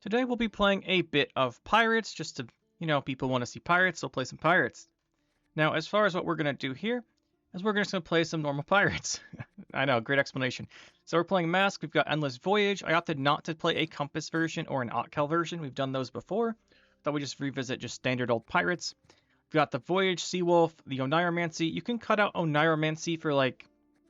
Today we'll be playing a bit of Pirates, just to, people want to see Pirates, so play some Pirates. Now, as far as what we're going to do here, is we're just going to play some normal Pirates. I know, great explanation. So we're playing Mask, we've got Endless Voyage. I opted not to play a Compass version or an Otcal version, we've done those before. Thought we just revisit just standard old Pirates. We've got the Voyage, Seawolf, the Oneiromancy. You can cut out Oneiromancy for like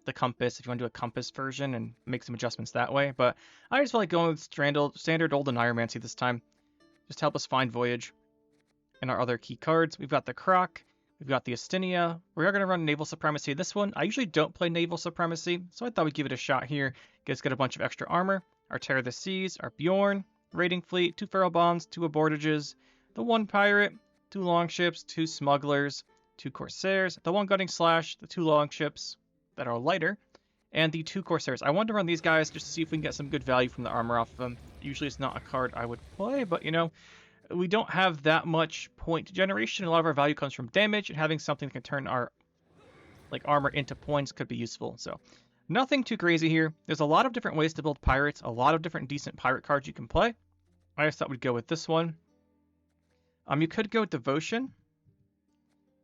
the Compass if you want to do a Compass version and make some adjustments that way, but I just felt like going with standard old Oneiromancy this time. Just to help us find Voyage. And our other key cards, we've got the Croc, we've got the Astinia. We are going to run Naval Supremacy this one. I usually don't play Naval Supremacy, so I thought we'd give it a shot here. Get a bunch of extra armor. Our Terror of the Seas, our Bjorn, Raiding Fleet, 2 Feral Bonds, 2 Abortages, the 1 Pirate, 2 Longships, 2 Smugglers, 2 Corsairs, the 1 Gunning Slash, the 2 Longships that are lighter, and the 2 Corsairs. I wanted to run these guys just to see if we can get some good value from the armor off of them. Usually it's not a card I would play, but we don't have that much point generation. A lot of our value comes from damage, and having something that can turn our armor into points could be useful. So nothing too crazy here. There's a lot of different ways to build pirates, a lot of different decent pirate cards you can play. I just thought we'd go with this one. You could go Devotion,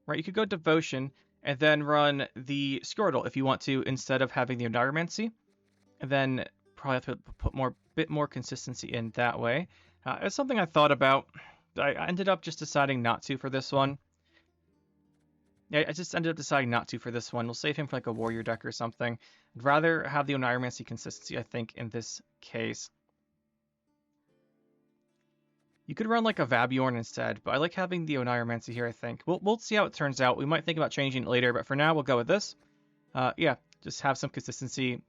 right? You could go Devotion and then run the Squirtle if you want to, instead of having the Oneiromancy. And then probably have to put bit more consistency in that way. It's something I thought about. I ended up just deciding not to for this one. Yeah, I just ended up deciding not to for this one. We'll save him for like a warrior deck or something. I'd rather have the Oneiromancy consistency, I think, in this case. You could run like a Vabjorn instead, but I like having the Oneiromancy here, I think. We'll see how it turns out. We might think about changing it later, but for now, we'll go with this. Yeah, just have some consistency,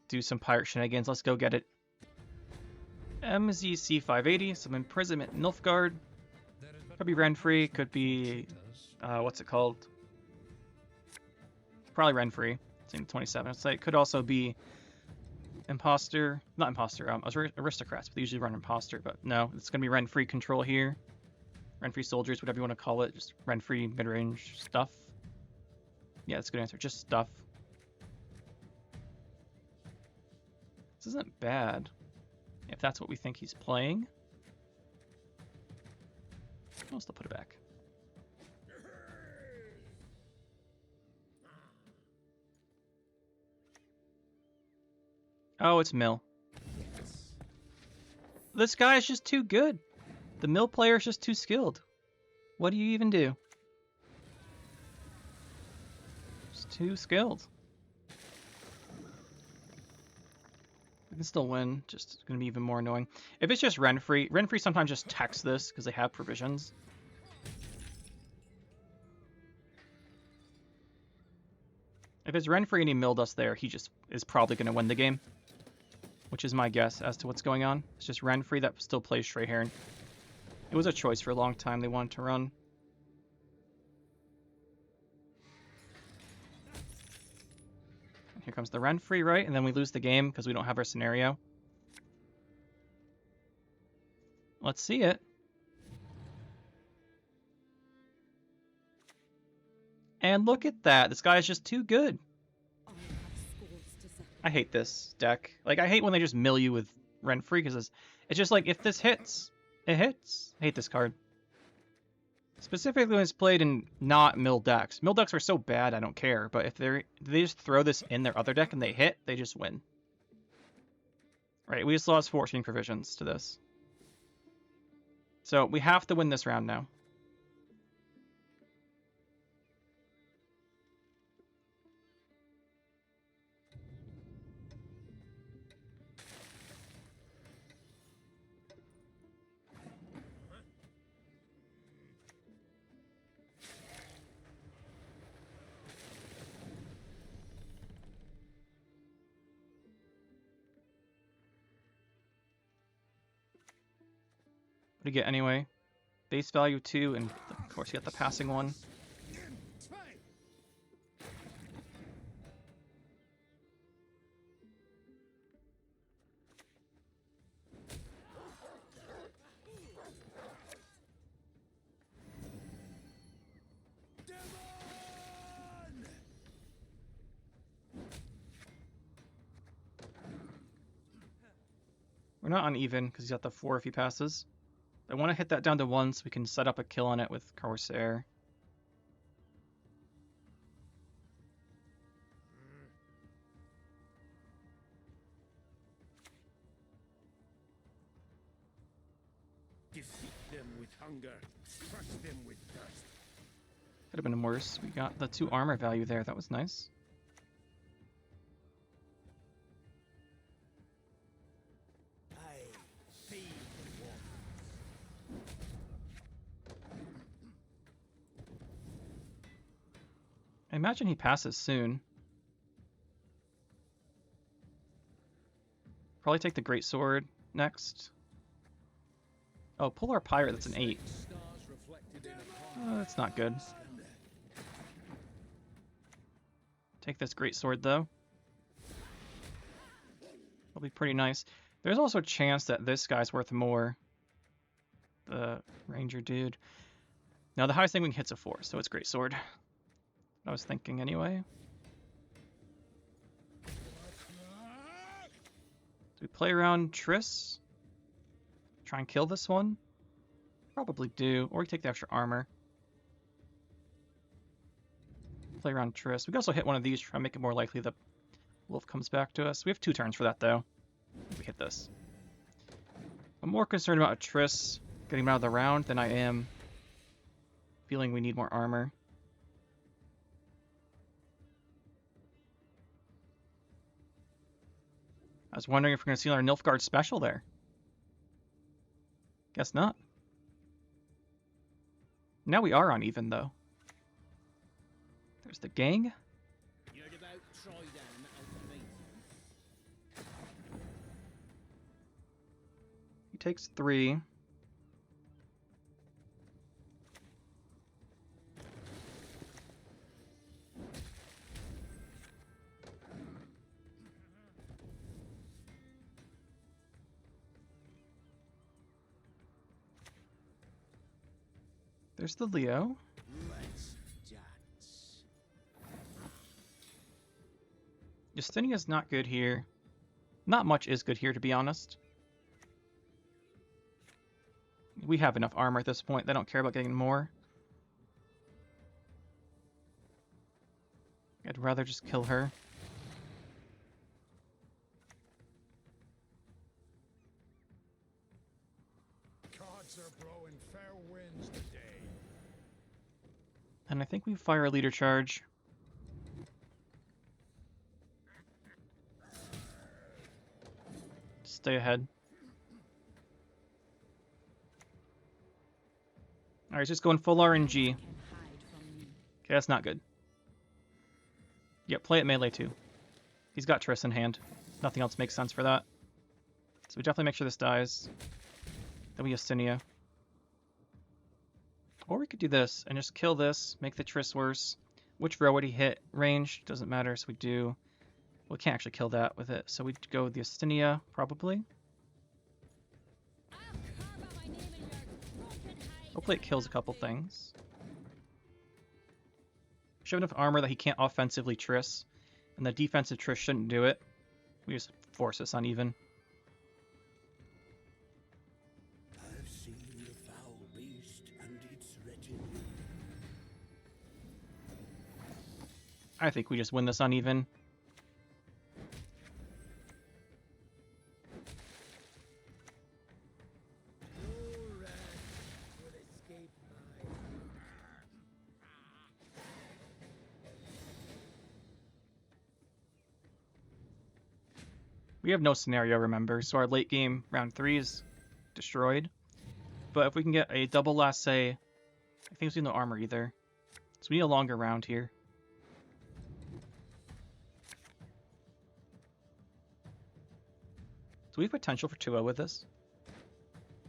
do some pirate shenanigans. Let's go get it. MZC580, some Imprisonment Nilfgaard. Could be Renfri, could be, what's it called? Probably Renfri. It's in 27. It's like, could also be not Imposter, Aristocrats, but they usually run Imposter, but no, it's going to be Renfri Control here. Renfri Soldiers, whatever you want to call it, just Renfri mid-range stuff. Yeah, that's a good answer, just stuff. This isn't bad, if that's what we think he's playing. I'll still put it back. Oh, it's Mill. This guy is just too good. The Mill player is just too skilled. What do you even do? Just too skilled. We can still win, just it's going to be even more annoying. If it's just Renfri sometimes just texts this because they have provisions. If it's Renfri and he milled us there, he just is probably going to win the game. Which is my guess as to what's going on. It's just Renfri that still plays Strayhorn. It was a choice for a long time they wanted to run. And here comes the Renfri, right? And then we lose the game because we don't have our scenario. Let's see it. And look at that. This guy is just too good. I hate this deck. Like, I hate when they just mill you with Renfri, because it's just like, if this hits, it hits. I hate this card. Specifically when it's played in not mill decks. Mill decks are so bad, I don't care. But if they just throw this in their other deck and they hit, they just win. Right, we just lost 14 provisions to this. So we have to win this round now. What do you get anyway? Base value 2, and of course you got the passing one. We're not uneven because he's got the 4 if he passes. I want to hit that down to 1 so we can set up a kill on it with Corsair. Defeat them with hunger, crush them with dust. Could have been worse. We got the 2 armor value there. That was nice. I imagine he passes soon. Probably take the Great Sword next. Oh, Polar Pirate, that's an 8. That's not good. Take this Great Sword, though. That'll be pretty nice. There's also a chance that this guy's worth more. The Ranger dude. Now, the highest thing we can hit's a 4, so it's Great Sword. I was thinking anyway. Do we play around Triss? Try and kill this one? Probably do. Or we take the extra armor. Play around Triss. We can also hit one of these, try and make it more likely the wolf comes back to us. We have 2 turns for that, though. We hit this. I'm more concerned about a Triss getting him out of the round than I am feeling we need more armor. I was wondering if we're going to see our Nilfgaard special there. Guess not. Now we are uneven, though. There's the gang. He takes 3. There's the Leo. Justinia's not good here. Not much is good here, to be honest. We have enough armor at this point. They don't care about getting more. I'd rather just kill her. And I think we fire a leader charge. Stay ahead. Alright, just going full RNG. Okay, that's not good. Yep, play it melee too. He's got Triss in hand. Nothing else makes sense for that. So we definitely make sure this dies. Then we Justinia. Or we could do this and just kill this, make the Triss worse. Which row would he hit? Range, doesn't matter, so we do... Well, we can't actually kill that with it, so we'd go with the Justinia, probably. Hopefully it kills a couple things. Should have enough armor that he can't offensively Triss, and the defensive Triss shouldn't do it. We just force this uneven. I think we just win this uneven. We have no scenario, remember, so our late game round 3 is destroyed. But if we can get a double lasse, I think we need no armor either. So we need a longer round here. So we have potential for 2-0 with this.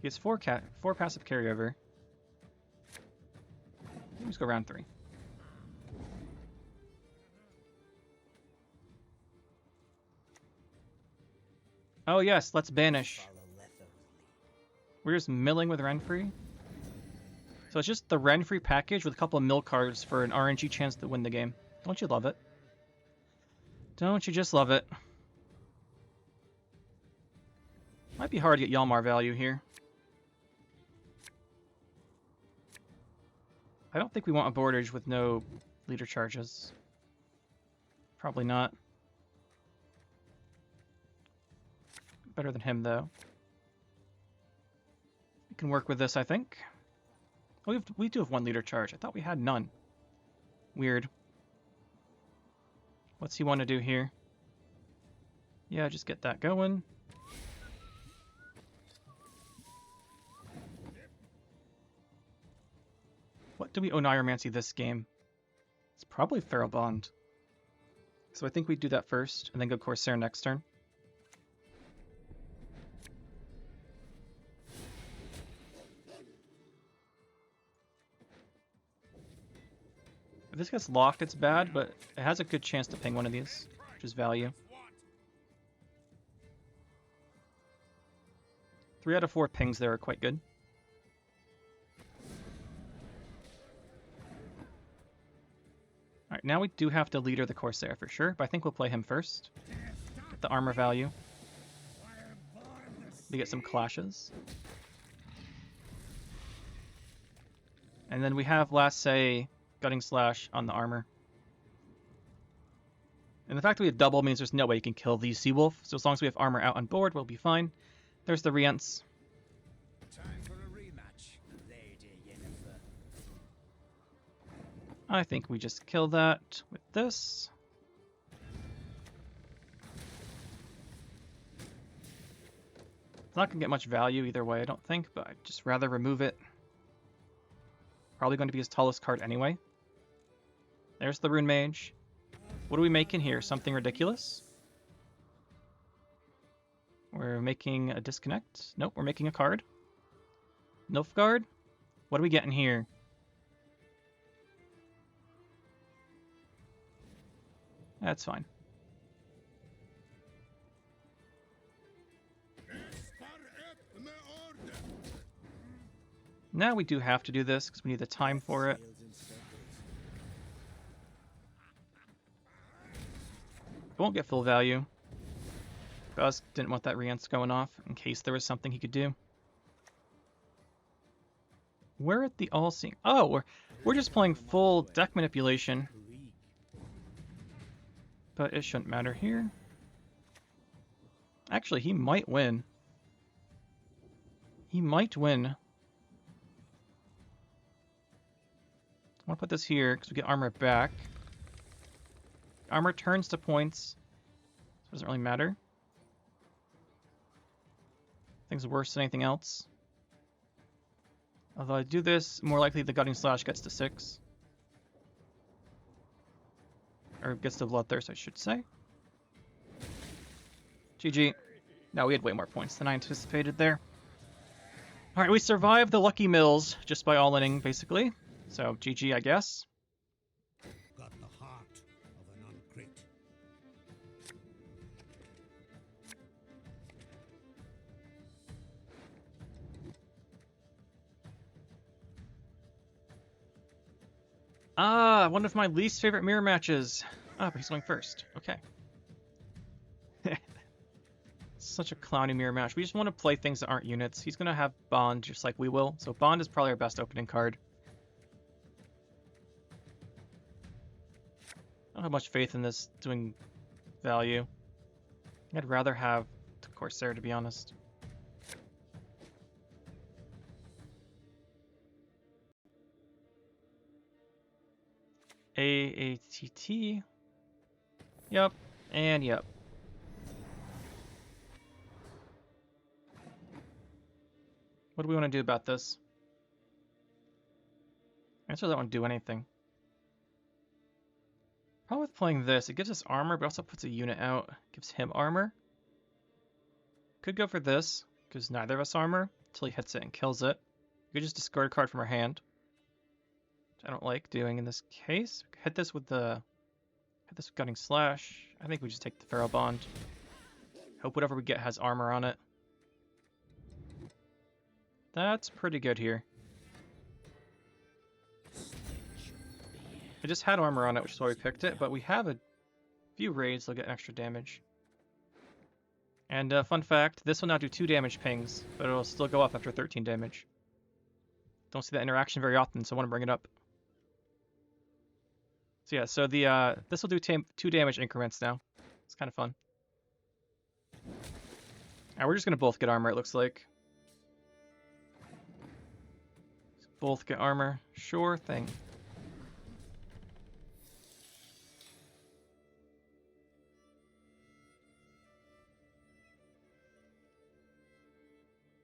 He has 4 passive carryover. Let's go round 3. Oh yes, let's banish. We're just milling with Renfri. So it's just the Renfri package with a couple of mill cards for an RNG chance to win the game. Don't you love it? Don't you just love it? Might be hard to get Yalmar value here. I don't think we want a boardage with no leader charges. Probably not. Better than him, though. We can work with this, I think. Oh, we do have 1 leader charge. I thought we had none. Weird. What's he want to do here? Yeah, just get that going. What do we owe Neuromancy this game? It's probably Feral Bond. So I think we do that first, and then go Corsair next turn. If this gets locked, it's bad, but it has a good chance to ping one of these, which is value. 3 out of 4 pings there are quite good. Alright, now we do have to leader the Corsair for sure, but I think we'll play him first. Get the armor value. We get some clashes. And then we have last say Gutting Slash on the armor. And the fact that we have double means there's no way you can kill the Seawolf, so as long as we have armor out on board, we'll be fine. There's the Rients. Time for a rematch, Lady Yennefer. I think we just kill that with this. It's not going to get much value either way, I don't think, but I'd just rather remove it. Probably going to be his tallest card anyway. There's the Rune Mage. What do we make in here? Something ridiculous? We're making a disconnect. Nope, we're making a card. Nilfgaard? What do we get in here? That's fine. Now we do have to do this because we need the time for it. Won't get full value. Buzz didn't want that Rience going off in case there was something he could do. We're at the All-Seeing. Oh, we're just playing full deck manipulation. But it shouldn't matter here. Actually, he might win. He might win. I want to put this here because we get armor back. Armor turns to points. So it doesn't really matter. Things worse than anything else. Although I do this, more likely the Gutting Slash gets to 6. Or gets to Bloodthirst, I should say. GG. No, we had way more points than I anticipated there. Alright, we survived the Lucky Mills just by all-inning, basically. So, GG, I guess. Got the heart of an uncrit. Ah, one of my least favorite mirror matches. Ah, but he's going first. Okay. Such a clowny mirror match. We just want to play things that aren't units. He's going to have Bond just like we will. So Bond is probably our best opening card. I don't have much faith in this doing value. I'd rather have the Corsair, to be honest. AATT. Yep. And yep. What do we want to do about this? I guess I don't want to do anything. Problem with playing this, it gives us armor, but also puts a unit out. Gives him armor. Could go for this, because neither of us armor, until he hits it and kills it. We could just discard a card from our hand. Which I don't like doing in this case. We could hit this with the... Hit this with Gutting Slash. I think we just take the Feral Bond. Hope whatever we get has armor on it. That's pretty good here. It just had armor on it, which is why we picked it, but we have a few raids that'll get extra damage. And fun fact, this will now do 2 damage pings, but it'll still go up after 13 damage. Don't see that interaction very often, so I want to bring it up. So yeah, so the this will do 2 damage increments now. It's kind of fun. Alright, we're just going to both get armor, it looks like. Both get armor. Sure thing.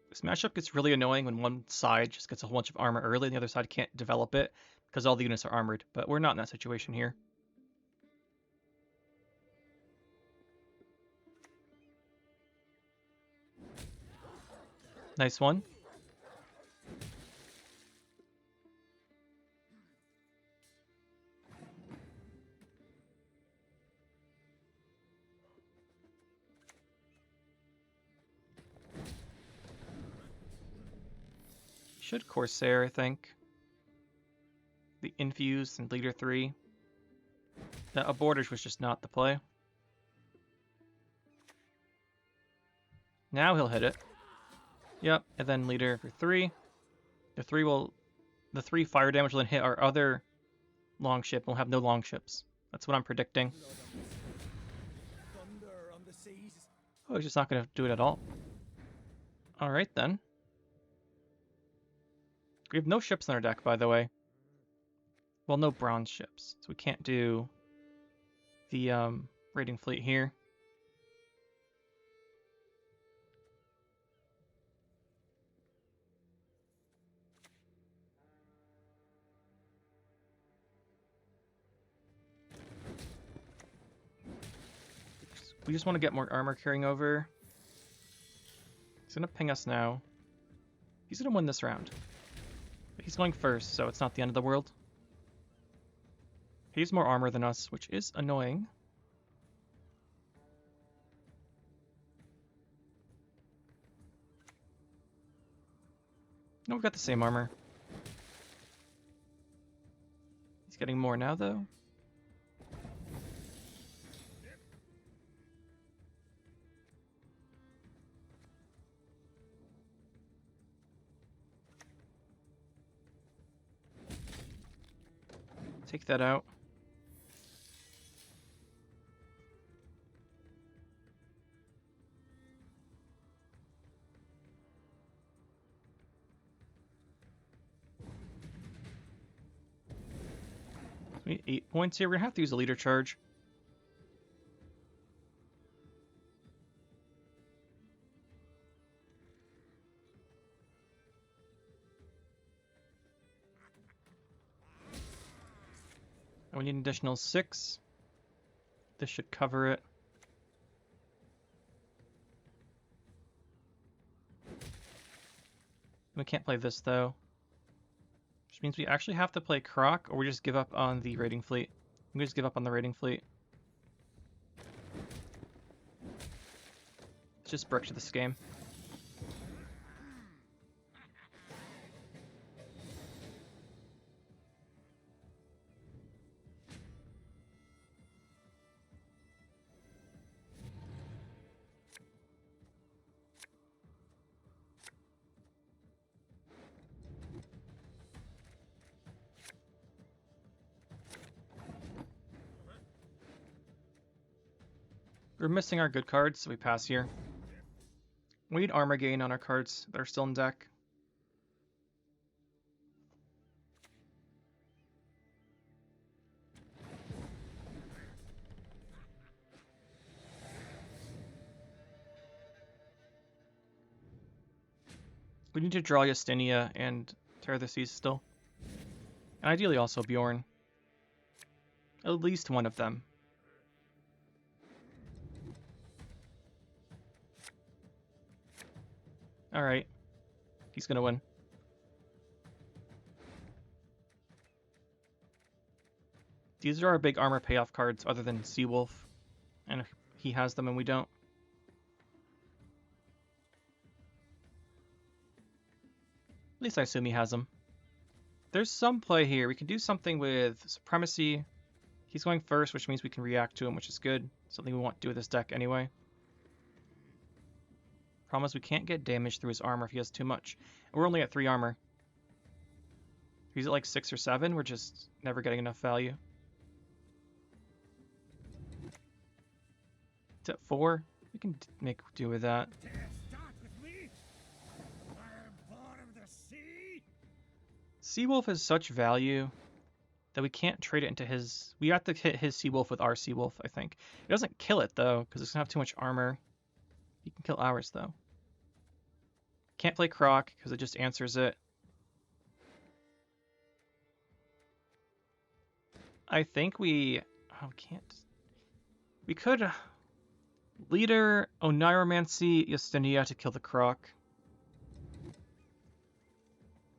This matchup gets really annoying when one side just gets a whole bunch of armor early and the other side can't develop it because all the units are armored, but we're not in that situation here. Nice one. Should Corsair, I think. The Infuse and Leader 3. The Abortage was just not the play. Now he'll hit it. Yep, and then Leader for 3. The 3 fire damage will then hit our other longship. We'll have no longships. That's what I'm predicting. Oh, he's just not going to do it at all. Alright then. We have no ships on our deck, by the way. Well, no bronze ships, so we can't do the raiding fleet here. We just want to get more armor carrying over. He's going to ping us now. He's going to win this round. But he's going first, so it's not the end of the world. He has more armor than us, which is annoying. No, we've got the same armor. He's getting more now, though. Take that out. We need 8 points here. We're gonna have to use a leader charge. And we need an additional 6. This should cover it. We can't play this though. Which means we actually have to play Croc, or we just give up on the raiding fleet. We just give up on the raiding fleet. It's just brick to this game. We're missing our good cards, so we pass here. We need armor gain on our cards that are still in deck. We need to draw Justinia and Tear the Seas still. And ideally also Bjorn. At least one of them. Alright. He's gonna win. These are our big armor payoff cards other than Seawolf. And he has them and we don't. At least I assume he has them. There's some play here. We can do something with Supremacy. He's going first, which means we can react to him, which is good. Something we want to do with this deck anyway. Problem is we can't get damage through his armor if he has too much. And we're only at 3 armor. If he's at like 6 or 7, we're just never getting enough value. It's at 4. We can make do with that. Start with me. I am born of the sea. Seawolf has such value that we can't trade it into his... We have to hit his Seawolf with our Seawolf, I think. It doesn't kill it, though, because it's going to have too much armor. He can kill ours, though. Can't play Croc, because it just answers it. I think we... Oh, can't... We could... Leader, Oniromancy, Justinia to kill the Croc.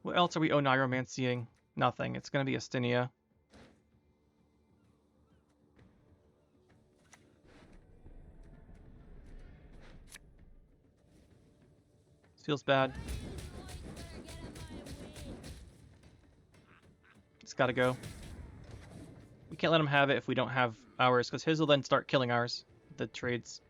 What else are we Oniromancying? Nothing. It's going to be Justinia. This feels bad. It's got to go. We can't let him have it if we don't have ours, because his will then start killing ours. The trades.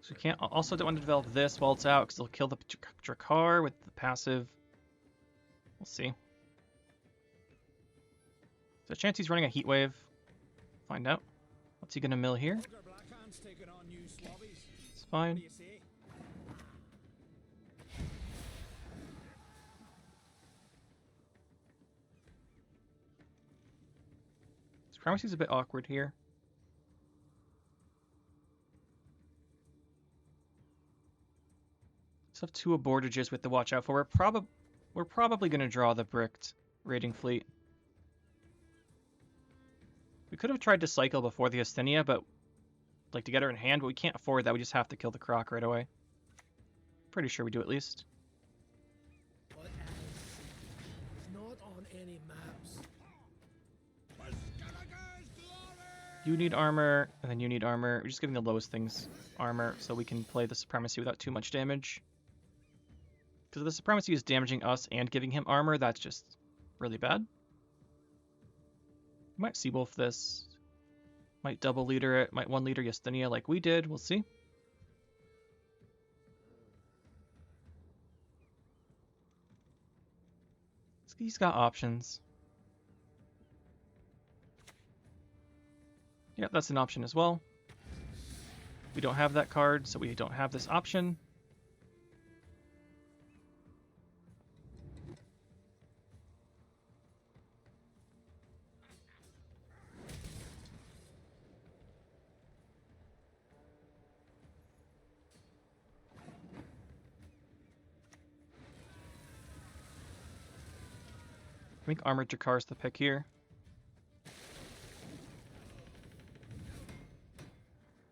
So we can't. Also, don't want to develop this while it's out because it'll kill the Drakkar with the passive. We'll see. So, chance he's running a heat wave. Find out. What's he gonna mill here? It's fine. Supremacy's a bit awkward here. So have 2 abortages with the watch out for. We're probably going to draw the bricked raiding fleet. We could have tried to cycle before the Justinia, but like to get her in hand, but we can't afford that. We just have to kill the Croc right away. Pretty sure we do at least. What else? Not on any maps. You need armor, and then you need armor. We're just giving the lowest things armor so we can play the Supremacy without too much damage. Because if the Supremacy is damaging us and giving him armor, that's just really bad. Might Seawolf this. Might double leader it. Might 1 leader Justinia like we did. We'll see. He's got options. Yep, that's an option as well. We don't have that card, so we don't have this option. I think Armored Drakkar is the pick here.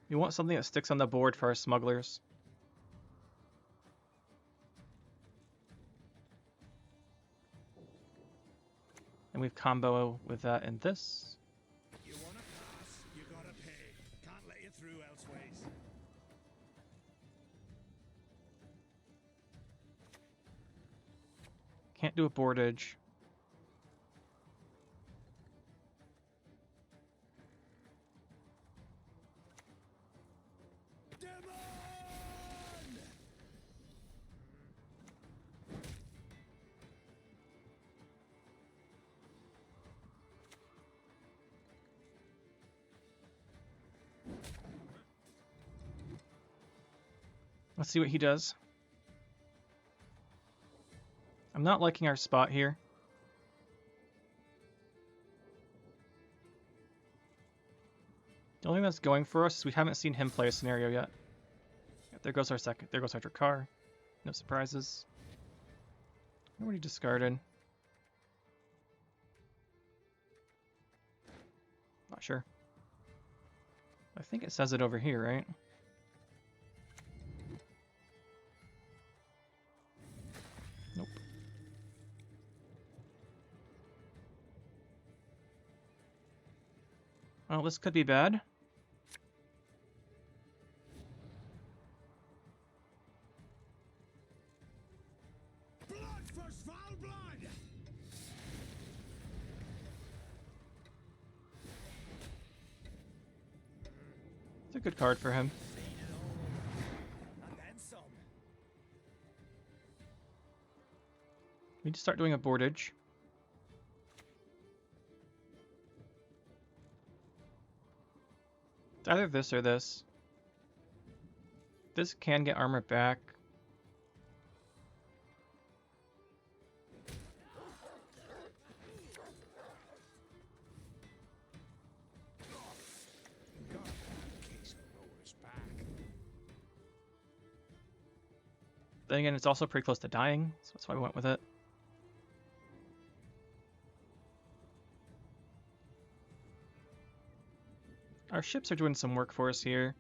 You want something that sticks on the board for our smugglers. And we've combo with that and this. You wanna pass, you gotta pay. Can't let you through elseways. Can't do a boardage. Let's see what he does. I'm not liking our spot here. The only thing that's going for us is we haven't seen him play a scenario yet. Yeah, there goes our second. There goes our Drakkar. No surprises. I wonder what he discarded. Not sure. I think it says it over here, right? Nope. Well, this could be bad. Blood for Svalbard! a good card for him. And then some. We need to start doing a boardage. It's either this or this. This can get armor back. Then again, it's also pretty close to dying, so that's why we went with it. Our ships are doing some work for us here.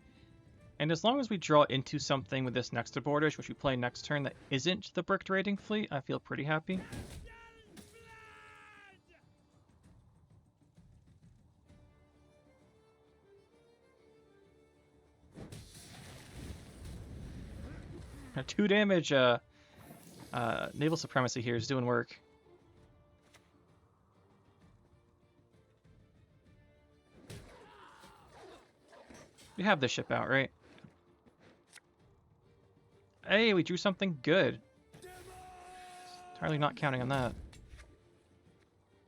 And as long as we draw into something with this next to boardage, which we play next turn, that isn't the bricked raiding fleet, I feel pretty happy. Our 2 damage naval supremacy here is doing work. We have this ship out, right? Hey, we drew something good. Entirely not counting on that.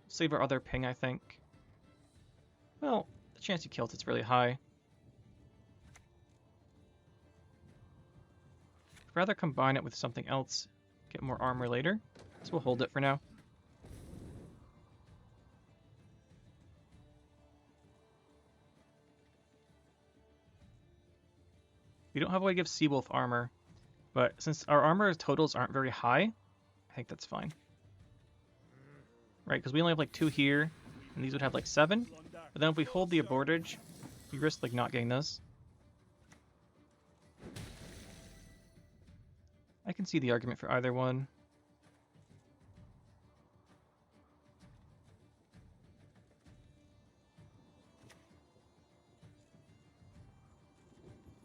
Save our other ping, I think. Well, the chance he kills it's really high. I'd rather combine it with something else, get more armor later. So we'll hold it for now. We don't have a way to give Seawolf armor, but since our armor totals aren't very high, I think that's fine. Right, because we only have like 2 here, and these would have like 7. But then if we hold the abortage, we risk like not getting this. I can see the argument for either one.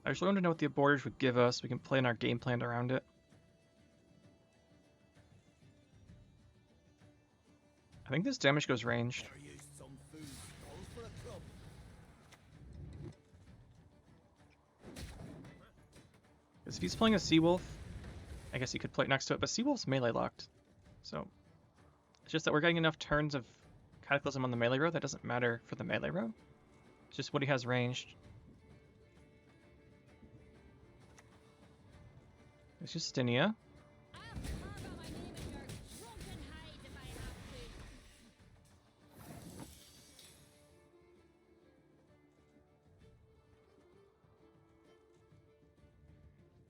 I just wanted to know what the abortage would give us. We can plan our game plan around it. I think this damage goes ranged. Because if he's playing a Seawolf, I guess he could play it next to it, but Seawolf's melee locked. So it's just that we're getting enough turns of Cataclysm on the melee row that doesn't matter for the melee row. It's just what he has ranged. It's Justinia.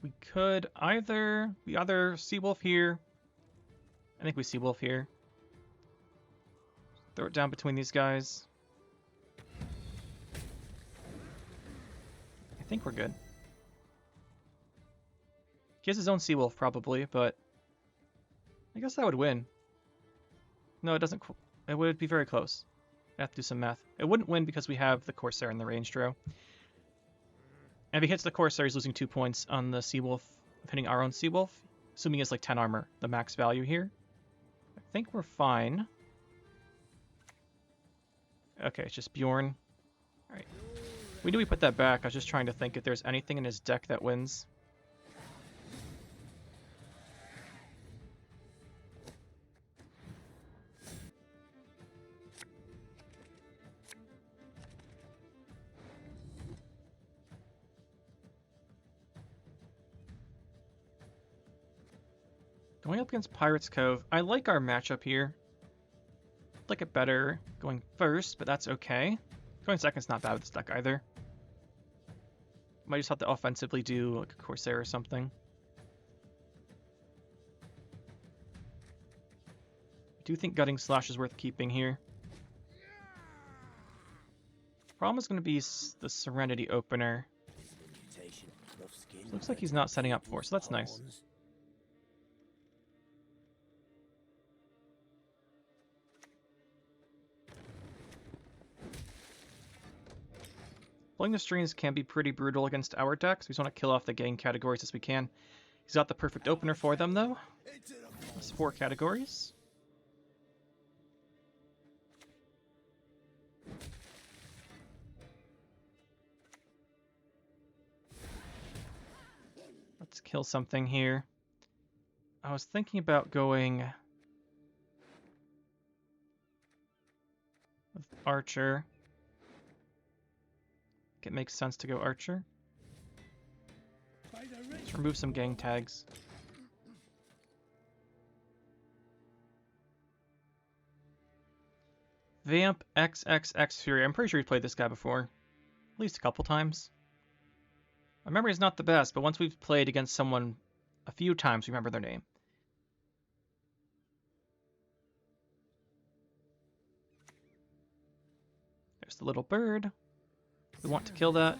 We could either Seawolf here. I think we Seawolf here. Throw it down between these guys. I think we're good. He has his own Seawolf probably, but I guess that would win. No, it doesn't. It would be very close. I have to do some math. It wouldn't win because we have the Corsair in the ranged row. And if he hits the Corsair, he's losing 2 points on the Seawolf, hitting our own Seawolf, assuming it's like 10 armor, the max value here. I think we're fine. Okay, it's just Bjorn. Alright. We knew we put that back. I was just trying to think if there's anything in his deck that wins. Going up against Pirates Cove, I like our matchup here. I'd like it better going first, but that's okay. Going second's not bad with this deck either. Might just have to offensively do like a Corsair or something. I do think Gutting Slash is worth keeping here. Problem is going to be the Serenity opener. Looks like he's not setting up for, so that's nice. Pulling the strings can be pretty brutal against our decks. We just want to kill off the gang categories as we can. He's got the perfect opener for them, though. That's 4 categories. Let's kill something here. I was thinking about going with Archer. It makes sense to go Archer. Let's remove some gang tags. Vamp XXX Fury. I'm pretty sure we've played this guy before. At least a couple times. My memory is not the best, but once we've played against someone a few times, we remember their name. There's the little bird. We want to kill that.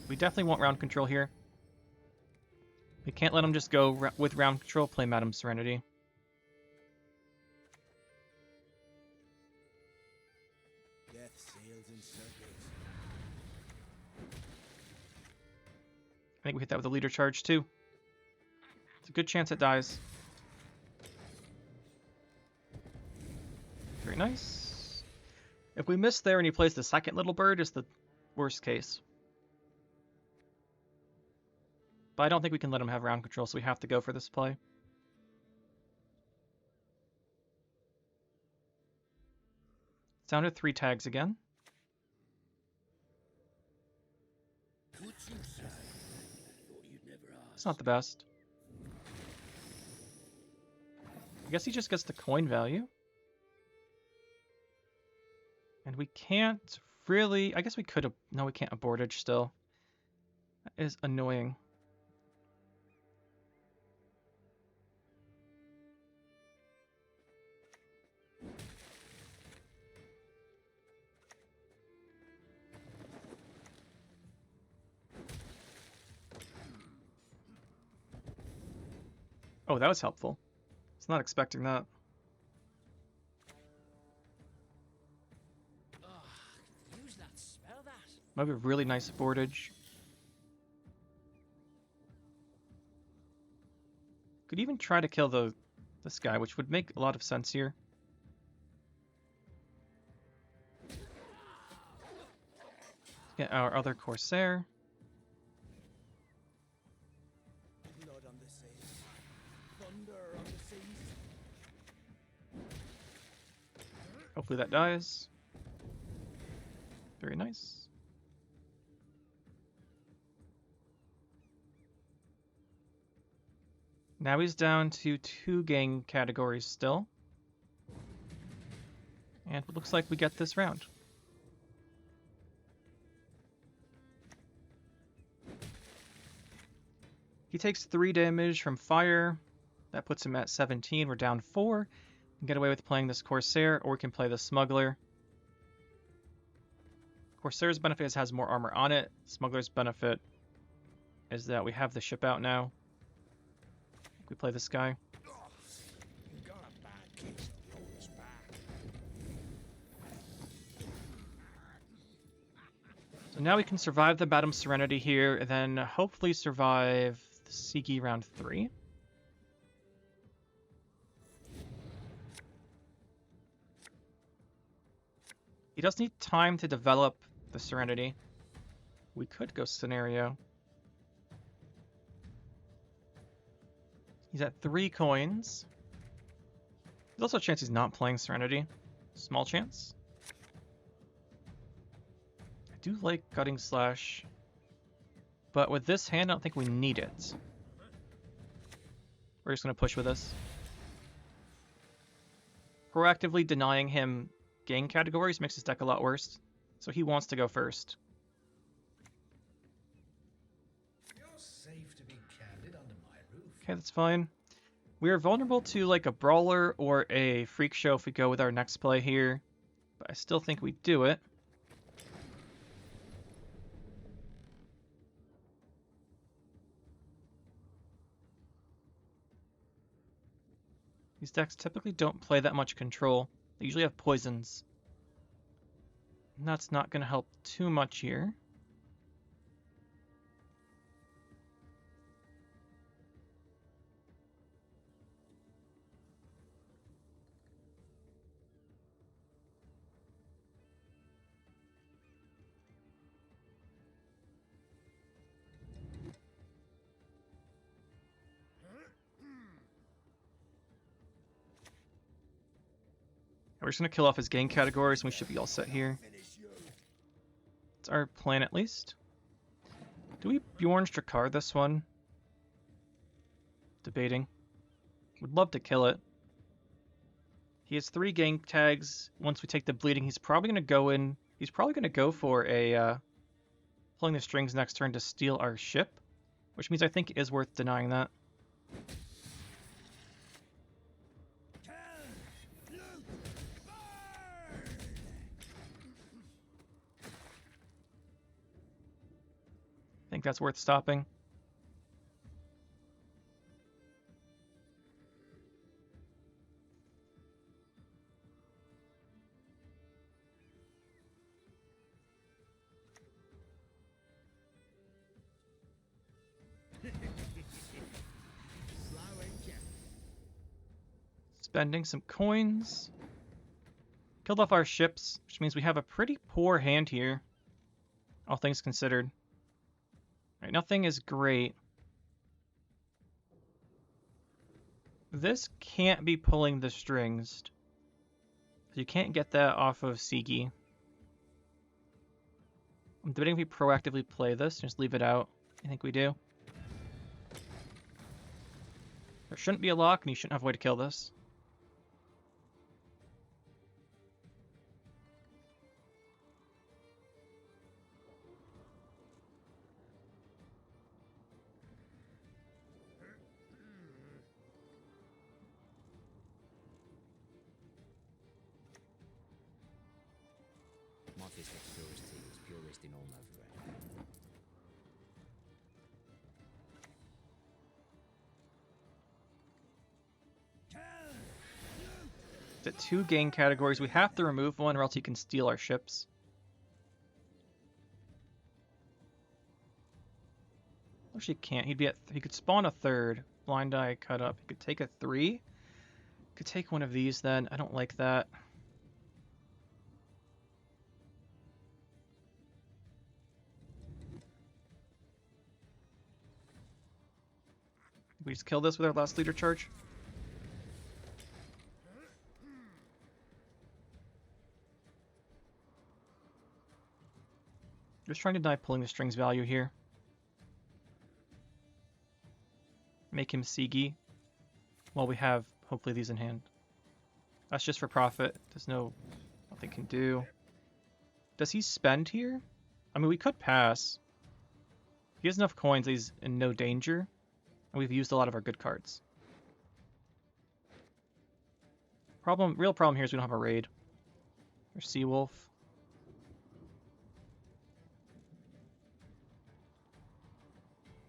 We definitely want round control here. We can't let him just go with round control, play Madam Serenity. Death sails in circles. I think we hit that with a leader charge too. It's a good chance it dies. Very nice. If we miss there and he plays the second little bird, it's the worst case. But I don't think we can let him have round control, so we have to go for this play. It's down to 3 tags again. It's not the best. I guess he just gets the coin value. And we can't really... I guess we could have... No, we can't abortage still. That is annoying. Oh, that was helpful. I was not expecting that. Might be a really nice abortage. Could even try to kill this guy, which would make a lot of sense here. Get our other Corsair. Blood on the seas. Thunder on the seas. Hopefully that dies. Very nice. Now he's down to 2 gang categories still. And it looks like we get this round. He takes 3 damage from fire. That puts him at 17. We're down 4. We can get away with playing this Corsair, or we can play the Smuggler. Corsair's benefit is it has more armor on it. Smuggler's benefit is that we have the ship out now. We play this guy. You got a bad case of Lord's back. So now we can survive the Madam Serenity here, and then hopefully survive the Skellige round 3. He does need time to develop the Serenity. We could go scenario. He's at 3 coins. There's also a chance he's not playing Serenity. Small chance. I do like Gutting Slash. But with this hand, I don't think we need it. We're just going to push with this. Proactively denying him gang categories makes his deck a lot worse. So he wants to go first. You're safe to be candid under my roof. Okay, that's fine. We are vulnerable to like a Brawler or a Freak Show if we go with our next play here. But I still think we do it. These decks typically don't play that much control. They usually have poisons. And that's not going to help too much here. We're just going to kill off his gang categories, and we should be all set here. It's our plan, at least. Do we Bjorn Strakar this one? Debating. Would love to kill it. He has 3 gang tags. Once we take the bleeding, he's probably going to go in. He's probably going to go for a pulling the strings next turn to steal our ship, which means I think it is worth denying that. I think that's worth stopping. Spending some coins. Killed off our ships, which means we have a pretty poor hand here, all things considered. Right, nothing is great. This can't be pulling the strings. You can't get that off of Skellige. I'm debating if we proactively play this, just leave it out. I think we do. There shouldn't be a lock, and you shouldn't have a way to kill this. At 2 gang categories, we have to remove one or else he can steal our ships. Actually can't. He could spawn a 3rd. Blind Eye cut up. He could take a 3. Could take one of these then. I don't like that. We just kill this with our last leader charge. Just trying to deny pulling the strings value here. Make him Skellige while we have hopefully these in hand. That's just for profit. There's nothing can do. Does he spend here? I mean, we could pass. He has enough coins that he's in no danger. And we've used a lot of our good cards. Real problem here is we don't have a raid. Or Seawolf.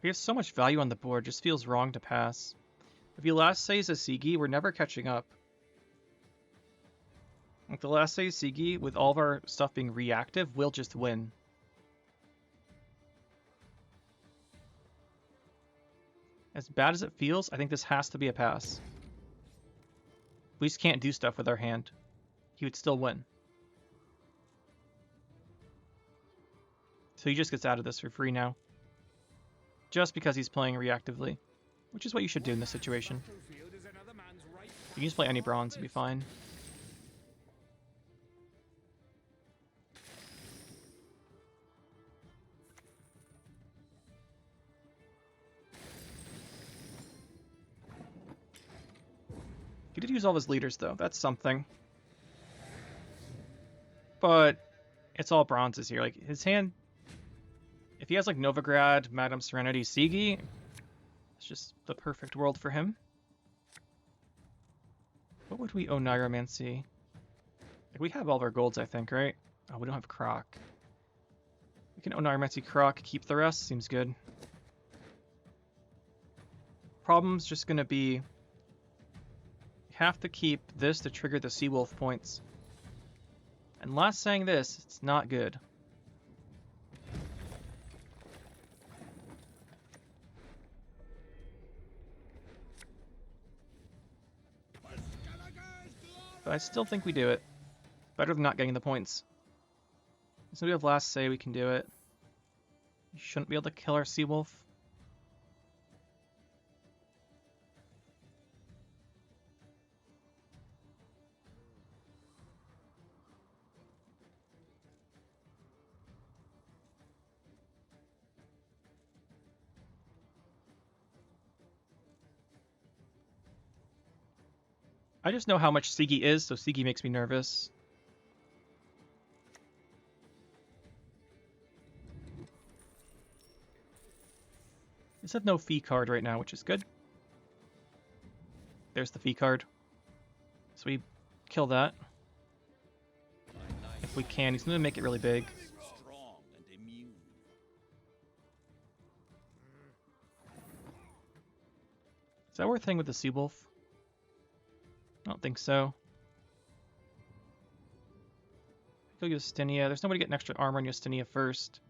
We have so much value on the board, just feels wrong to pass. If he last says a Skellige, we're never catching up. Like the last say Skellige, with all of our stuff being reactive, we'll just win. As bad as it feels, I think this has to be a pass. We just can't do stuff with our hand. He would still win. So he just gets out of this for free now. Just because he's playing reactively. Which is what you should do in this situation. You can just play any bronze and be fine. He did use all of his leaders though, that's something. But it's all bronzes here. Like his hand, if he has like Novigrad, Madame Serenity, Skellige, it's just the perfect world for him. What would we owe Nigromancy? Like we have all of our golds, I think, right? Oh, we don't have Croc. We can owe Nigromancy, Croc, keep the rest, seems good. Problem's just gonna be, we have to keep this to trigger the Seawolf points. And last saying this, it's not good. But I still think we do it. Better than not getting the points. So we have last say, we can do it. We shouldn't be able to kill our Seawolf. I just know how much Skellige is, so Skellige makes me nervous. It said no fee card right now, which is good. There's the fee card. So we kill that. If we can, he's going to make it really big. Strong and immune. Is that worth hitting with the Sea Wolf? I don't think so. Go Justinia. There's nobody getting extra armor on Justinia first.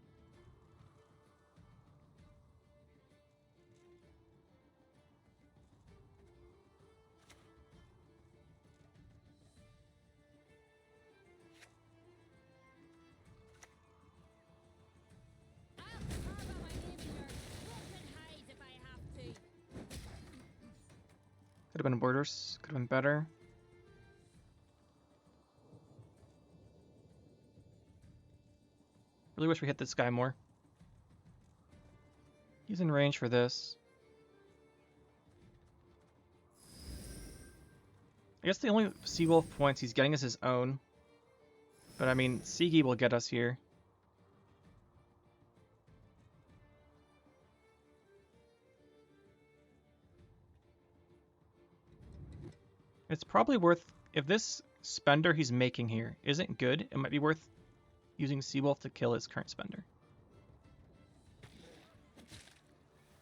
Could have been borders. Could have been better. Really wish we hit this guy more. He's in range for this. I guess the only Seawolf points he's getting is his own. But I mean, Skellige will get us here. It's probably worth, if this spender he's making here isn't good, it might be worth using Seawolf to kill his current spender.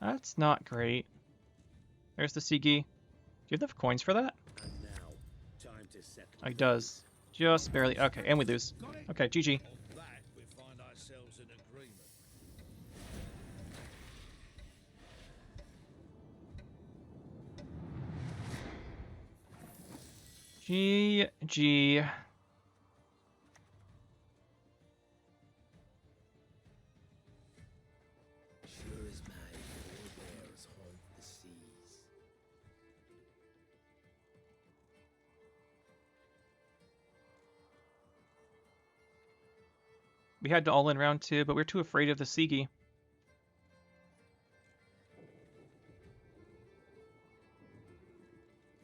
That's not great. There's the Skellige. Do you have enough coins for that? And now, time to settle. Oh, he does. Just barely. Okay, and we lose. Okay, GG. On that, we find ourselves in agreement. GG. Sure as my forebears haunt the seas. We had to all in round 2, but we're too afraid of the Skellige.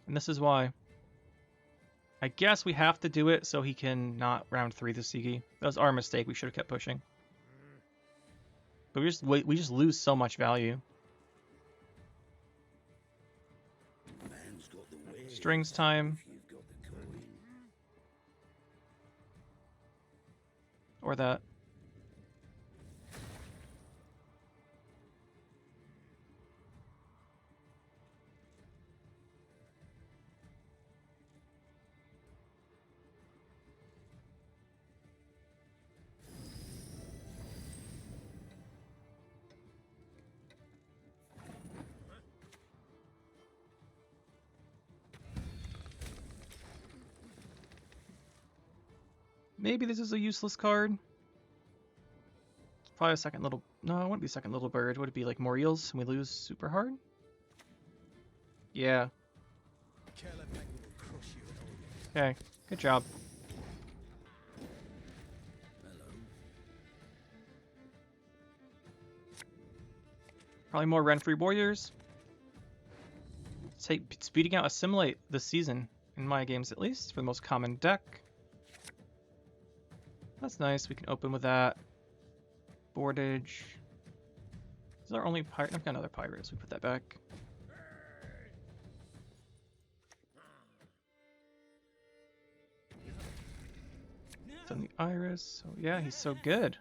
And this is why. I guess we have to do it so he can not round 3 the Skellige. That was our mistake. We should have kept pushing. But we just lose so much value. Man's got the way. Strings time. If you've got the coin. Or that. Maybe this is a useless card. Probably a second little... No, it wouldn't be second little bird. Would it be like more eels and we lose super hard? Yeah. Okay, good job. Probably more Renfri warriors. Speeding out Assimilate this season, in my games at least, for the most common deck. That's nice, we can open with that. Boardage. This is our only pirate. I've got another pirate, so we put that back. Send the Iris. Oh yeah, he's so good.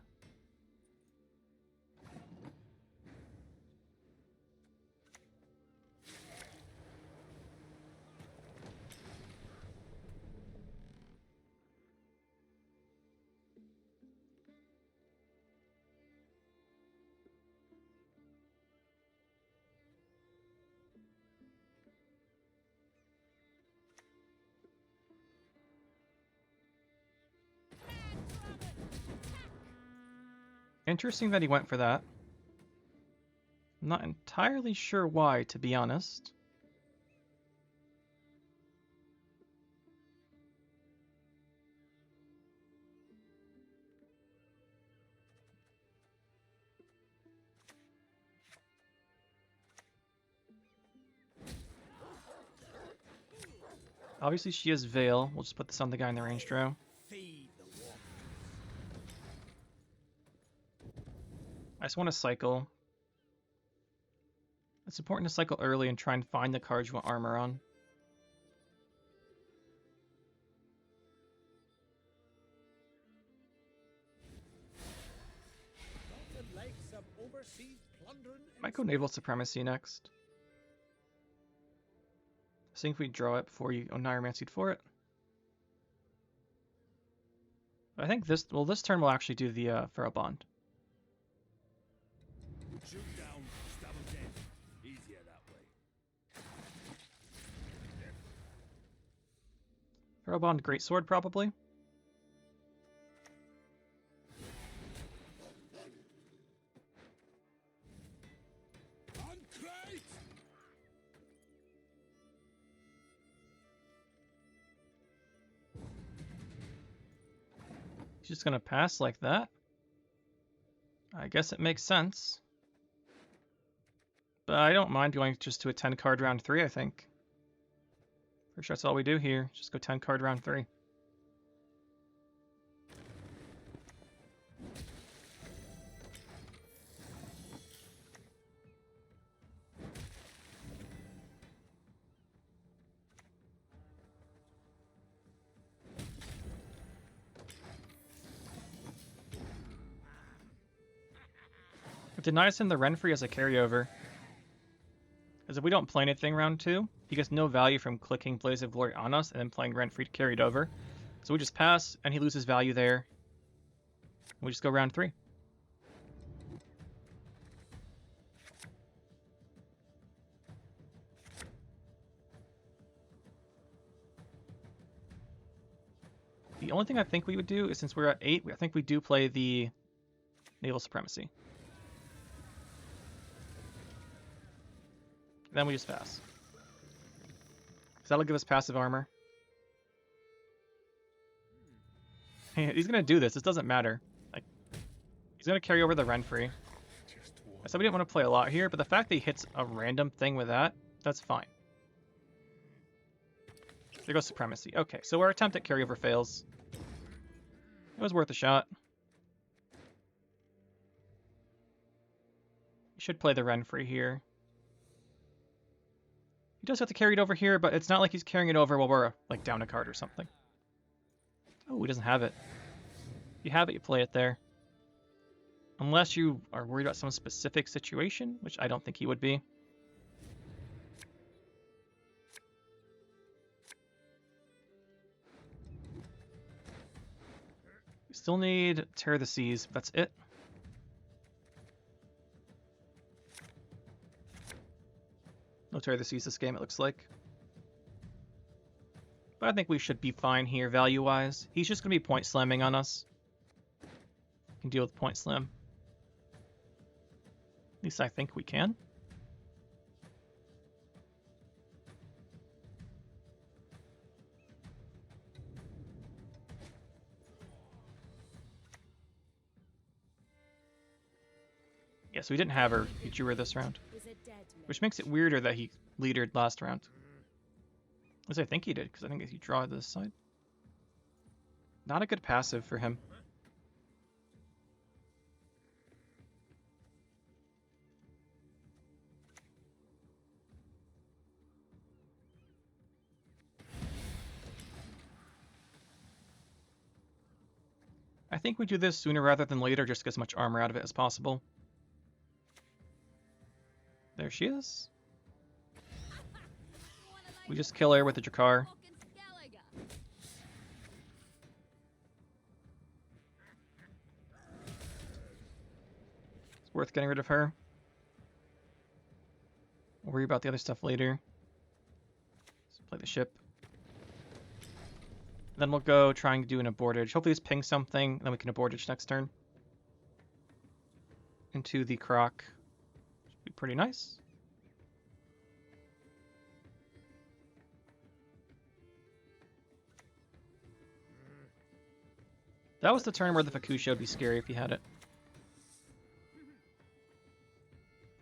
Interesting that he went for that. I'm not entirely sure why, to be honest. Obviously she has Veil. We'll just put this on the guy in the range row. Feed the walk. I just want to cycle. It's important to cycle early and try and find the cards you want armor on. Nothing like some overseas plundering. Might go Naval Supremacy next. Seeing if we draw it before you Neuromancy for it. I think this turn we'll actually do the Pharaoh Bond. Shoot down, stab 'em dead. Easier that way. Pharaoh Bond, Great Sword probably. On crate! He's just gonna pass like that. I guess it makes sense. But I don't mind going just to a 10 card round 3, I think. Pretty sure that's all we do here. Just go 10 card round 3. It denies him the Renfri as a carryover. Because if we don't play anything round 2, he gets no value from clicking Blaze of Glory on us and then playing Renfri to carry it over. So we just pass, and he loses value there. We just go round 3. The only thing I think we would do is, since we're at 8, I think we do play the Naval Supremacy. Then we just pass. Because that'll give us passive armor. He's going to do this. This doesn't matter. Like, he's going to carry over the Renfri. I said we didn't want to play a lot here, but the fact that he hits a random thing with that, that's fine. There goes Supremacy. Okay, so our attempt at carryover fails. It was worth a shot. You should play the Renfri here. He does have to carry it over here, but it's not like he's carrying it over while we're like down a card or something. Oh, he doesn't have it. If you have it, you play it there. Unless you are worried about some specific situation, which I don't think he would be. We still need Tear the Seas, but that's it. No Tear the Seas this game, it looks like. But I think we should be fine here value-wise. He's just going to be point slamming on us. Can deal with point slam. At least I think we can. Yeah, so we didn't have her. He drew her this round. Which makes it weirder that he leadered last round. As I think he did, because I think he draw this side. Not a good passive for him. I think we do this sooner rather than later, just to get as much armor out of it as possible. There she is. We just kill her with the Drakkar. It's worth getting rid of her. We'll worry about the other stuff later. Let's play the ship. Then we'll go trying to do an abortage. Hopefully just ping something, and then we can abortage next turn. Into the Croc. Should be pretty nice. That was the turn where the Fukusha would be scary if he had it.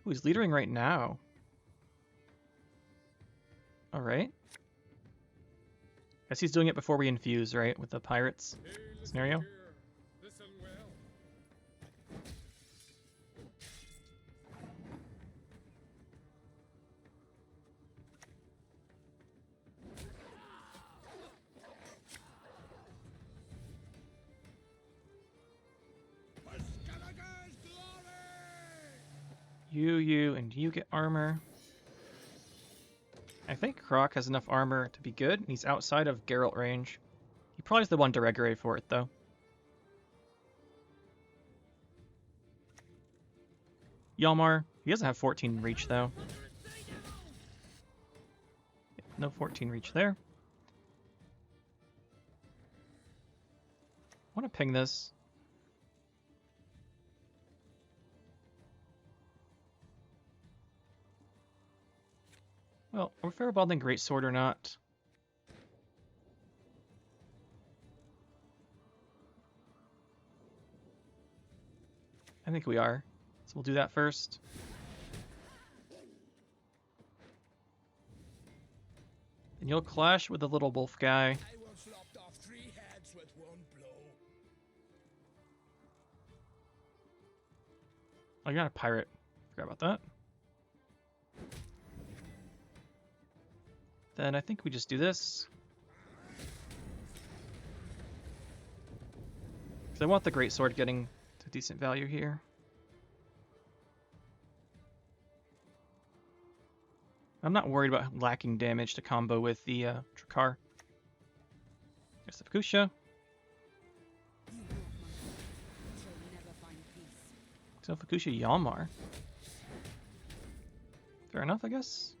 Ooh, he's leadering right now. Alright. Guess he's doing it before we infuse, right? With the pirates scenario. Listen well. For Skellige's glory! You, and you get armor. I think Croc has enough armor to be good. He's outside of Geralt range. He probably is the one to regulate for it, though. Yalmar, he doesn't have 14 reach, though. No 14 reach there. I want to ping this. Well, are we fair balding greatsword or not? I think we are. So we'll do that first. And you'll clash with the little wolf guy. I once lopped off 3 heads with 1 blow. Oh, you got a pirate. Forgot about that. Then I think we just do this. Because I want the greatsword getting to decent value here. I'm not worried about lacking damage to combo with the Drakkar. There's the Fukusha. So Fukusha Yalmar. Fair enough, I guess.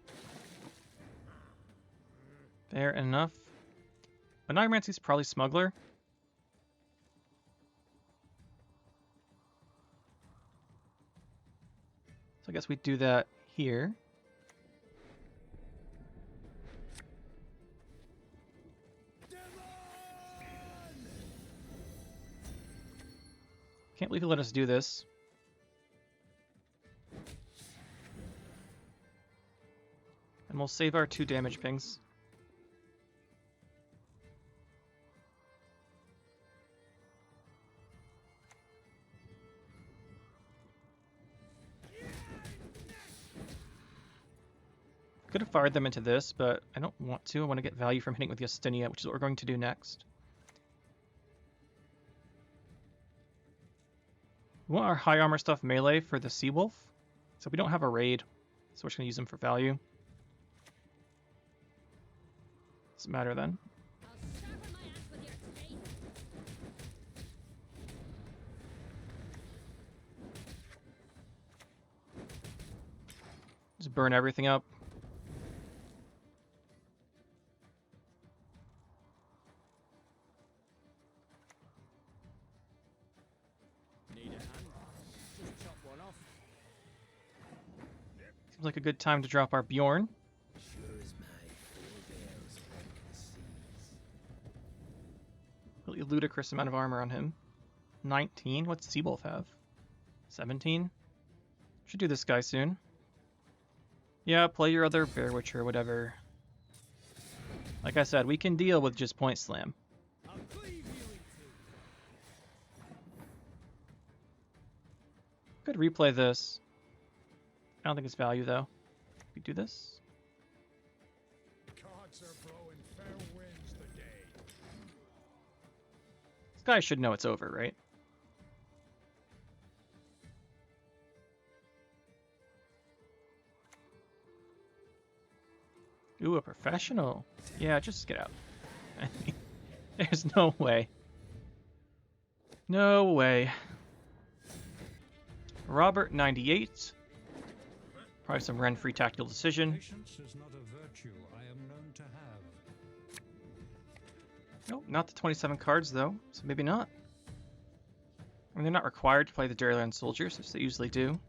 Fair enough. But Nigromancy's probably Smuggler. So I guess we do that here. Can't believe he let us do this. And we'll save our 2 damage pings. Could have fired them into this, but I don't want to. I want to get value from hitting with Justinia, which is what we're going to do next. We want our high armor stuff melee for the Seawolf. So we don't have a raid, so we're just going to use them for value. Doesn't matter then. Just burn everything up. Seems like a good time to drop our Bjorn. Really ludicrous amount of armor on him. 19? What's Seawolf have? 17? Should do this guy soon. Yeah, play your other Bear Witcher, whatever. Like I said, we can deal with just Point Slam. Could replay this. I don't think it's value though. We do this. Gods are blowing fair winds today. This guy should know it's over, right? Ooh, a professional. Yeah, just get out. There's no way. No way. Robert, 98. Probably some Renfri tactical decision. Patience is not a virtue I am known to have. Nope, not the 27 cards though, so maybe not. I mean, they're not required to play the Dairyland Soldiers, which they usually do.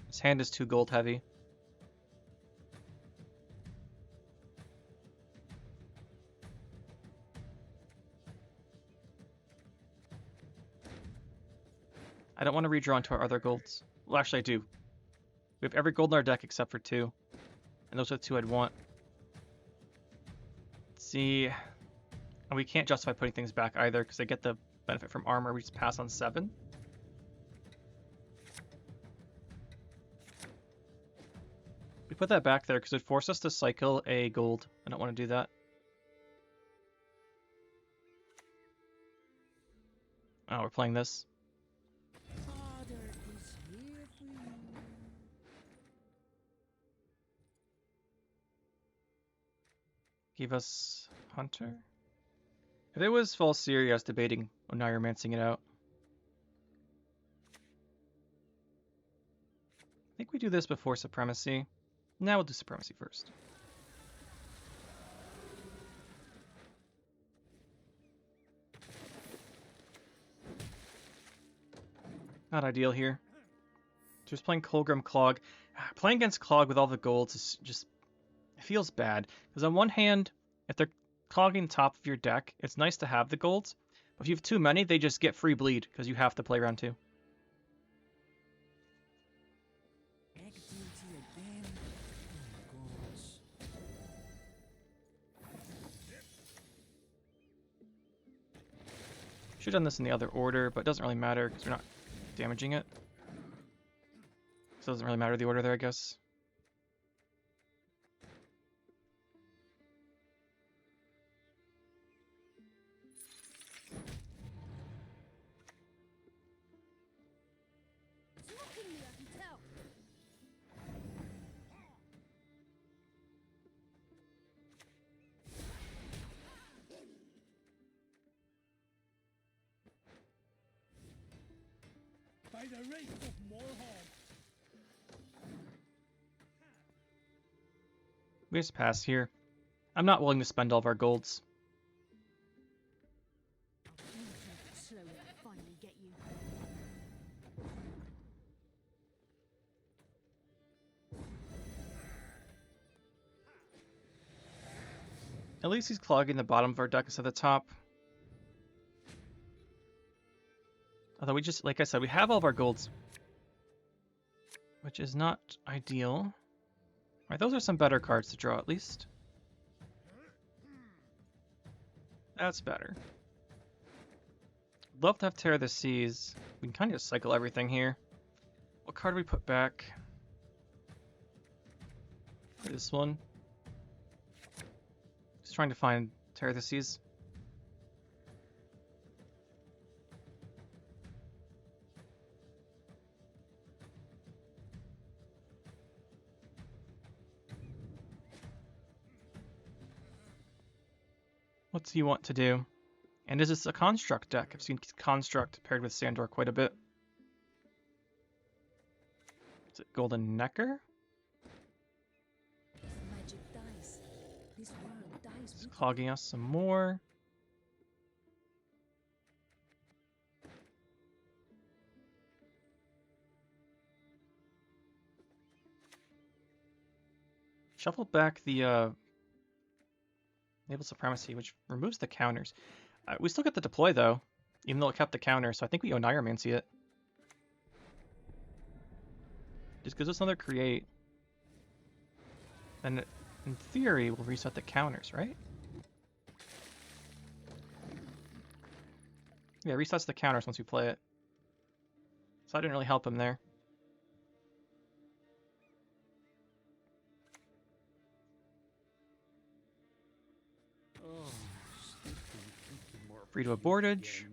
His hand is too gold heavy. I don't want to redraw into our other golds. Well, actually I do. We have every gold in our deck except for 2. And those are the 2 I'd want. see. And we can't justify putting things back either because they get the benefit from armor. We just pass on 7. We put that back there because it forced us to cycle a gold. I don't want to do that. Oh, we're playing this. Father is here for you. Give us Hunter. If it was Falseria, I was debating Oneiromancing it out. I think we do this before Supremacy. Now we'll do Supremacy first. Not ideal here. Just playing Colgrim Clog. Playing against Clog with all the golds is just... It feels bad. Because on one hand, if they're clogging the top of your deck, it's nice to have the golds. But if you have too many, they just get free bleed because you have to play round 2. Egg duty again. Oh my gosh. Should have done this in the other order, but it doesn't really matter because we're not damaging it. So it doesn't really matter the order there, I guess. It's looking me, I can tell. By the rate of Morhaug. We just pass here. I'm not willing to spend all of our golds. Slowly finally get you. At least he's clogging the bottom of our deck instead of the top. Although we just, like I said, we have all of our golds. Which is not ideal. Alright, those are some better cards to draw at least. That's better. Love to have Terror of the Seas. We can kind of cycle everything here. What card do we put back? This one. Just trying to find Terror of the Seas. What do you want to do? And is this a Construct deck? I've seen Construct paired with Sandor quite a bit. Is it Golden Necker? Magic dice. This world dies It's with clogging us some more. Shuffle back the Naval Supremacy, which removes the counters. We still get the deploy though, even though it kept the counter, so I think we Oneiromancy it. Just gives us another create. And in theory, we'll reset the counters, right? Yeah, resets the counters once we play it. So I didn't really help him there. Free to a boardage.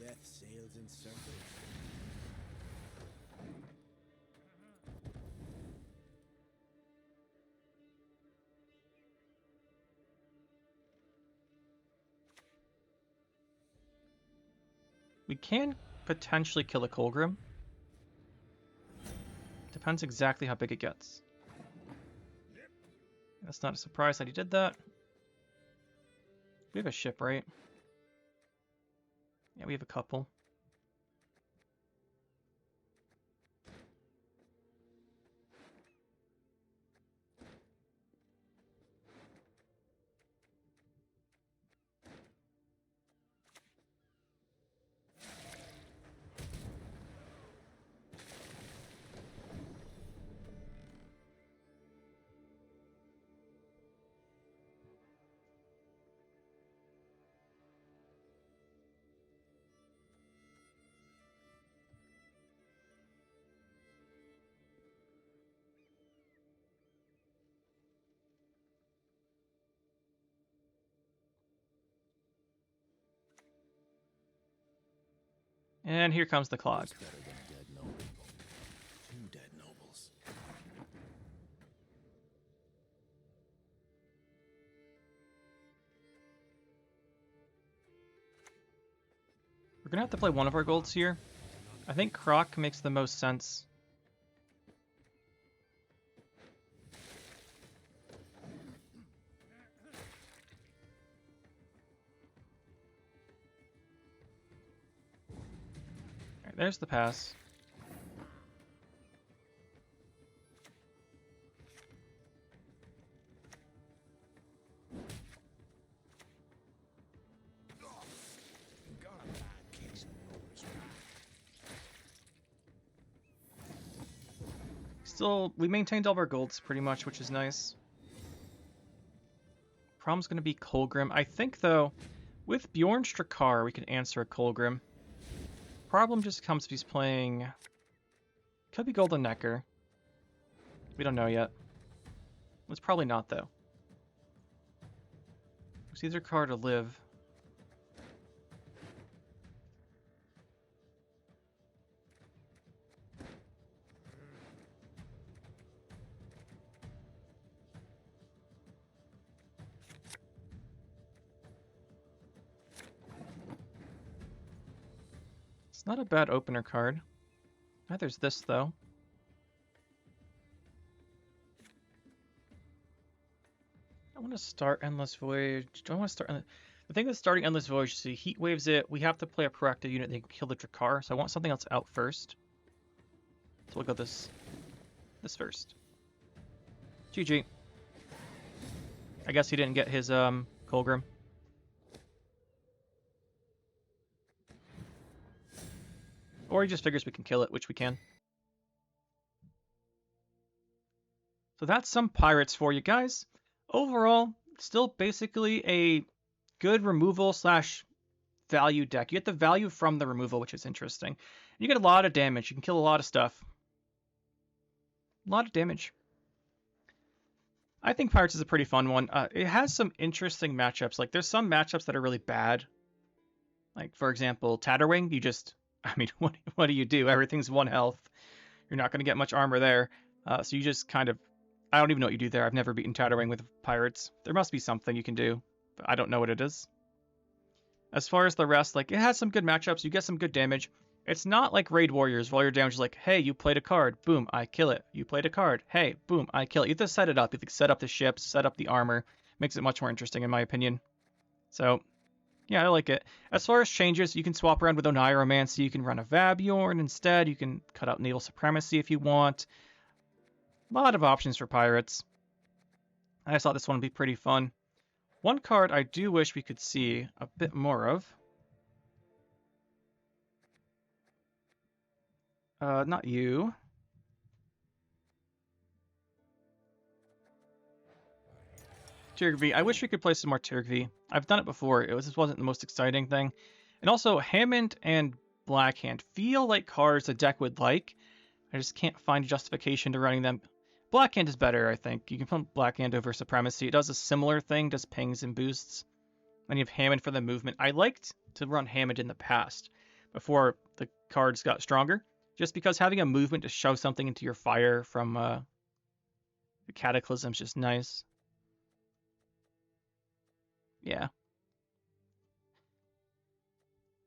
Death sails in circles. We can potentially kill a Colgrim. Depends exactly how big it gets. That's not a surprise that he did that. We have a ship, right? Yeah, we have a couple. And here comes the Clog. It's better than dead noble. 2 dead nobles. We're gonna have to play one of our golds here. I think Croc makes the most sense. Alright, there's the pass. Got a bad case of notice. Still, we maintained all of our golds pretty much, which is nice. Problem's gonna be Colgrim. I think, though, with Bjorn Strakar, we can answer a Colgrim. Problem just comes if he's playing... Could be Golden Necker. We don't know yet. It's probably not, though. It's either card to live. It's not a bad opener card. Neither's this, though. I want to start Endless Voyage. Do I want to start... The thing that's starting Endless Voyage is he heat waves it. We have to play a proactive unit that can kill the Drakar, so I want something else out first. So we'll go this first. GG. I guess he didn't get his Colgrim. Or he just figures we can kill it, which we can. So that's some pirates for you guys. Overall, still basically a good removal / value deck. You get the value from the removal, which is interesting. You get a lot of damage. You can kill a lot of stuff. A lot of damage. I think Pirates is a pretty fun one. It has some interesting matchups. Like, there's some matchups that are really bad. Like, for example, Tatterwing, you just... I mean, what do you do? Everything's 1 health. You're not going to get much armor there. So you just kind of... I don't even know what you do there. I've never beaten Tatterwing with Pirates. There must be something you can do, but I don't know what it is. As far as the rest, like, it has some good matchups. You get some good damage. It's not like Raid Warriors, where your damage is like, hey, you played a card. Boom, I kill it. You played a card. Hey, boom, I kill it. You have to set it up. You have to set up the ships, set up the armor. Makes it much more interesting, in my opinion. So... yeah, I like it. As far as changes, you can swap around with Oneiromancy. You can run a Vabjorn instead. You can cut out Naval Supremacy if you want. A lot of options for pirates. I just thought this one would be pretty fun. One card I do wish we could see a bit more of. Not you. Tirgvi. I wish we could play some more Tirgvi. I've done it before. This wasn't the most exciting thing. And also, Hammond and Blackhand feel like cards the deck would like. I just can't find justification to running them. Blackhand is better, I think. You can put Blackhand over Supremacy. It does a similar thing, does pings and boosts. Then you have Hammond for the movement. I liked to run Hammond in the past, before the cards got stronger. Just because having a movement to shove something into your fire from the Cataclysm is just nice. Yeah.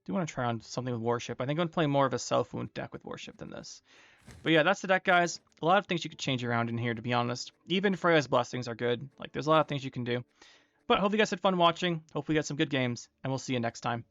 Do want to try on something with Warship. I think I'm going to play more of a self-wound deck with Warship than this. But yeah, that's the deck, guys. A lot of things you could change around in here, to be honest. Even Freya's Blessings are good. Like, there's a lot of things you can do. But hope you guys had fun watching. Hopefully you got some good games, and we'll see you next time.